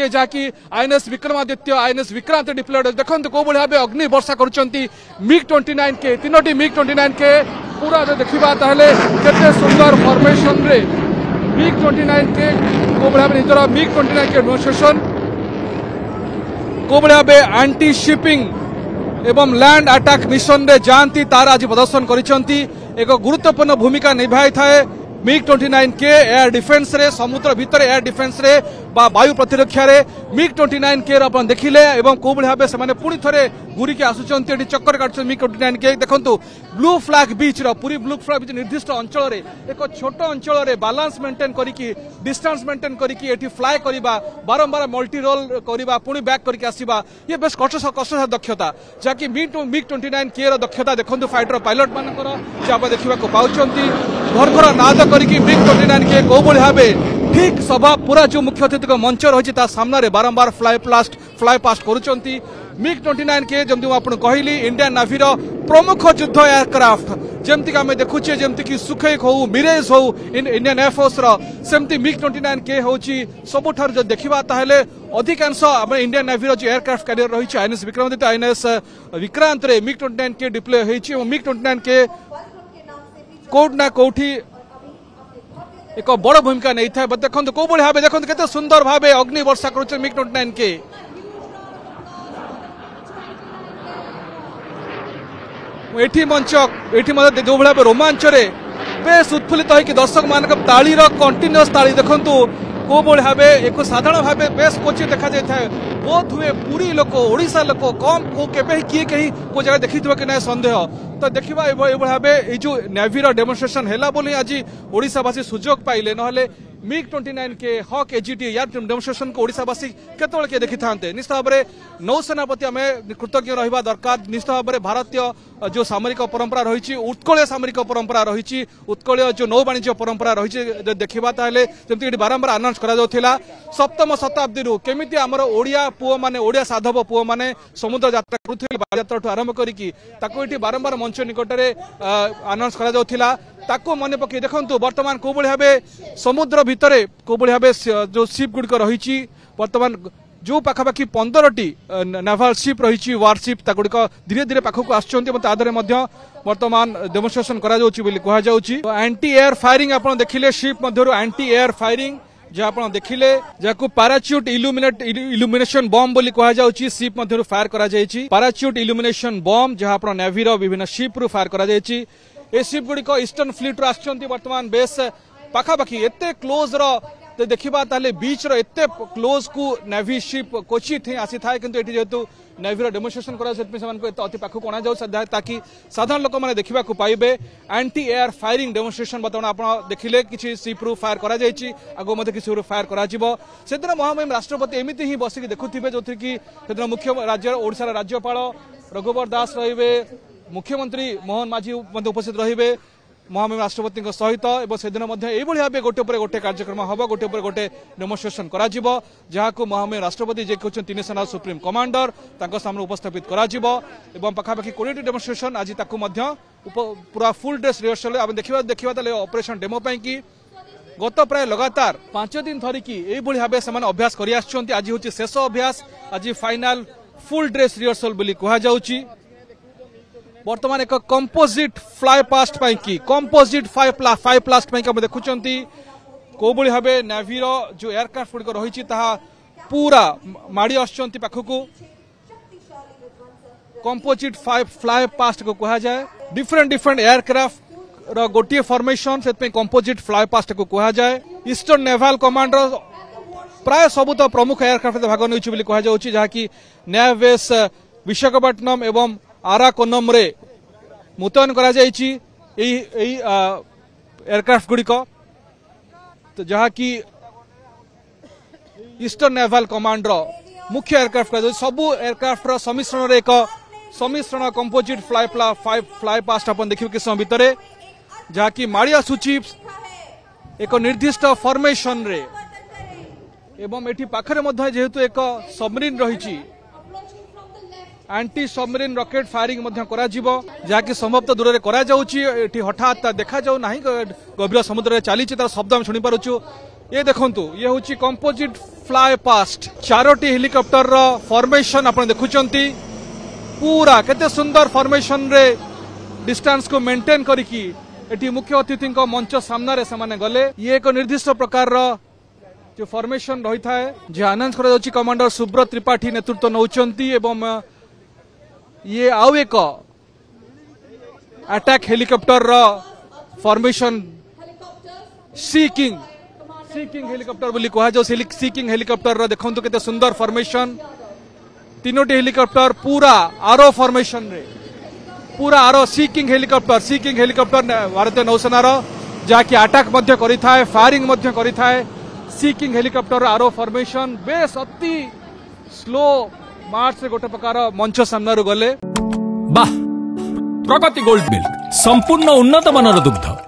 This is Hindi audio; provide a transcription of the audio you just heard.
जहाँकि INS Vikramaditya INS Vikrant deployed देखो कौ भाव अग्नि वर्षा कर MiG-29 के तीनोटी MiG-29 के पूरा देखा केते सुंदर फॉर्मेशन रे MiG-29 के कौ भाव निजर MiG-29 के डेमोन्स्ट्रेशन कौ भाव एंटी शिपिंग एवं लैंड अटैक मिशन रे जानती तार आज प्रदर्शन करिसेंती एक गुरुत्वपूर्ण भूमिका निभाई थाए MiG-29 के एयर डिफेंस रे समुद्र भितर एयर डिफेंस रे बा वायु प्रतिरक्षा रे MiG-29 के अपन देखिले एवं को भाव से पुणी थे गुरी के आसुचंती एटी चक्कर काटुछ MiG-29 के देखंतु ब्लू फ्लैग बीच रो पूरी ब्लू फ्लैग बीच निर्दिष्ट अंचल रे एक छोट अंचल रे बैलेंस मेंटेन करिकी डिस्टेंस मेंटेन करिकी एटी फ्लाई करिबा बारंबार मल्टी रोल करिबा पुणी बैक करिकी आसीबा ये बेस कष्ट दक्षता जाकि MiG-29 के रो दक्षता देखंतु फाइटर पायलट मानकर जे आप देखिबा को पाउचंती घर घर नाद करिकी MiG-29 के को भाबे ठीक सभा पूरा जो मुख्य अतिथि का मंच रही सामने बारंबार फ्लाई पास्ट करुचंती MiG-29 के जमती आपन कहली इंडियन नेवी रो प्रमुख युद्ध एयरक्राफ्ट जमती आम देखुचे जमती कि सुखेक हो मिरेज हो इंडियन एयरफोर्स रो सेमती MiG-29 के होची सबुठार जो देखिबा ताहेले अधिकांश आम इंडियन नेवी रो जो एयरक्राफ्ट कैरियर रही आईएनएस विक्रमादित्य आईएनएस विक्रांत रे MiG-29 के डिप्लॉय होईची MiG-29 के कोड ना कोठी एक बड़ भूमिका नहीं था देखो कौ भाव देखो केते सुंदर भाव अग्नि वर्षा कर MiG-29 के एठी मंच एठी जो भाव रोमांच रे बेस उत्फुल्लित होकर दर्शक मान ताली कंटिन्यूअस ताली देखु कौ भाव एक साधारण भाव बेस क्वचित देखा जाए बोध हुए पूरी लोक ओडिशा लोक कम केबे किए कहीं को जगह देखी कि ना सन्देह तो देखा भाव ये जो नेवी डेमोन्स्ट्रेशन है बोली आज ओडिशावासी सुजोग पाइले नहले MiG-29 के हक एजीटी यार डेमोन्स्ट्रेशन को ओडिशावासी केतबेले के देखि थांते निश्चित भाव में नौसेना प्रति आम कृतज्ञ रहा दरकार निश्चित भाव में भारतीय जो सामरिक परंपरा रही उत्कल सामरिक परंपरा रही उत्कल जो नौ वाणिज्य परंपरा रही देखा जमी बारंबार आनाउंस करा सप्तम शताब्दी केमिति आमर ओडिया पुओ माने ओडिया साधव पुओ माने समुद्र यात्रा करुथिले बालयात्रा आरंभ करिकी बारंबार मंच निकटरे आनाउंस करा ताको मन पकई देखु बर्तमान कौ भाव समुद्र भितर कौ भाव जो शिप गुड़िक रही बर्तमान जो पाखापाखि 15टी नेवाल शिप रही वारशिप गुड़िक धीरे धीरे पाखक आसरे बर्तमान डेमोन्स्ट्रेशन करा एंटी एयर फायरिंग आप देखिले शिप मध्य एंटी एयर फायरिंग जहाँ आप देखिले जहाँ पैराच्यूट इल्यूमिनेशन बम बोली कहुच्छी शिप मध्य फायर करा पैराच्यूट इल्यूमिनेशन बम जहाँ आप नेवी विभिन्न शिप रु फायर करा ए शिप गुड़िक ईस्टर्न फ्लीट रू आसुचंती बर्तमान बेस पाखापाखि एते क्लोज रो देखा ताले बीच रो एते क्लोज को नेवी शिप क्वचित ही आसी थाए किंतु एठी जेतु नेवी रो डेमोन्स्ट्रेशन करा सेट में को अति पाखु कोना जाउ ताकि साधारण लोक माने देखिबा को पाइबे एंटी एयर फायरिंग डेमोन्स्ट्रेशन बतौन आपण देखिले किछि शिप रु फायर करा जायछि आगो मध्ये किछि रु फायर करा जिवो सेदिन महामहिम राष्ट्रपति एमिति ही बसिक देखुथिबे जोथि कि सेदिन मुख्य राज्य ओडिसा राज्यपाल रघुवर दास रहिबे मुख्यमंत्री मोहन माझी उपस्थित रहिबे महामहिम राष्ट्रपति सहित एवं से दिन भाव गोटे पर गोटे कार्यक्रम हम गोटे पर गोटे डेमोन्स्ट्रेशन करा जहाँ को महामहिम राष्ट्रपति जे कहते तीन सेना सुप्रीम कमांडर सामने उपस्थापित करा पाखापाखि 20 डेमोन्स्ट्रेशन आज पूरा फुल ड्रेस रिहर्सल आम देखा ऑपरेशन डेमो कि गत प्राय लगातार 5 दिन धरिकी भाव से अभ्यास कर आज हूँ शेष अभ्यास आज फाइनाल फुल ड्रेस रिहर्सल बोली कहुच्छी बर्तमान एक कंपोजिट फ्लाई पास्ट की कंपोजिट फ्लाई पास्ट देखुंती कौ भाव नेवी जो एयरक्राफ्ट गुड़िक रही पूरा माड़ी आसुंच पाखक कंपोजिट फ्लाई पास्ट को कहा जाए डिफरेंट एयरक्राफ्ट गोटे फॉर्मेशन से कंपोजिट फ्लाई पास्ट को कहा जाए ईस्टर्न नेवाल कमांडर प्राय सबू तो प्रमुख एयरक्राफ्ट भाग नहीं कहुच्छी जहाँकि न्यायवेस विशाखापट्टनम एवं आराकोनम रे मुतयन करा जायछि एयरक्राफ्ट गुड़िक तो जहाँ की ईस्टर्न नेवाल कमांडर मुख्य एयरक्राफ्ट सबू एयरक्राफ्ट सम्मिश्रण एक सम्मिश्रण कंपोजिट फ्लाई पास्ट अपन देखिए कि समय भितर जहाँ की माड़ी आसुची एक निर्दिष्ट फॉर्मेशन रे एवं एठी पाखरे मध्य जेहेतु एक सबमरीन रही एंटी सबमरीन रॉकेट फायरिंग जहाँकि संभवतः दूर में हठात देखा जाऊ ना गभीर समुद्र चली तार शब्द आम शुणी पार्छु ये देखंतु ये होची कंपोजिट फ्लाई पास्ट चारोटी हेलिकॉप्टर रो फॉर्मेशन आपण देखुचंती पूरा केते सुंदर फॉर्मेशन रे डिस्टेंस को मेंटेन करिकी एटी मुख्य अतिथि मंच सामना रे समाने गले ये एक निर्दिष्ट प्रकार रो जो फॉर्मेशन रही थाए जे अनाउंस करा जाउची कमांडर सुब्रत त्रिपाठी नेतृत्व नउचंती एवं ये आउ एक अटैक हेलिकॉप्टर रो फॉर्मेशन सी किंग हेलिकॉप्टर बोली कहा जो सी किंग हेलिकॉप्टर रो देखंतु केते सुंदर फॉर्मेशन तीनोटी हेलिकॉप्टर पूरा आरो फॉर्मेशन रे पूरा आरो सी किंग हेलिकॉप्टर भारतीय नौसेना रो जाकी अटैक मध्य करि थाए फायरिंग मध्य करि थाए सी किंग हेलिकॉप्टर आरो फॉर्मेशन बेस अति स्लो मार्च से गोटे प्रकार मंच सामना गले बाह प्रगति गोल्ड मिल्क संपूर्ण उन्नत मानर दुग्ध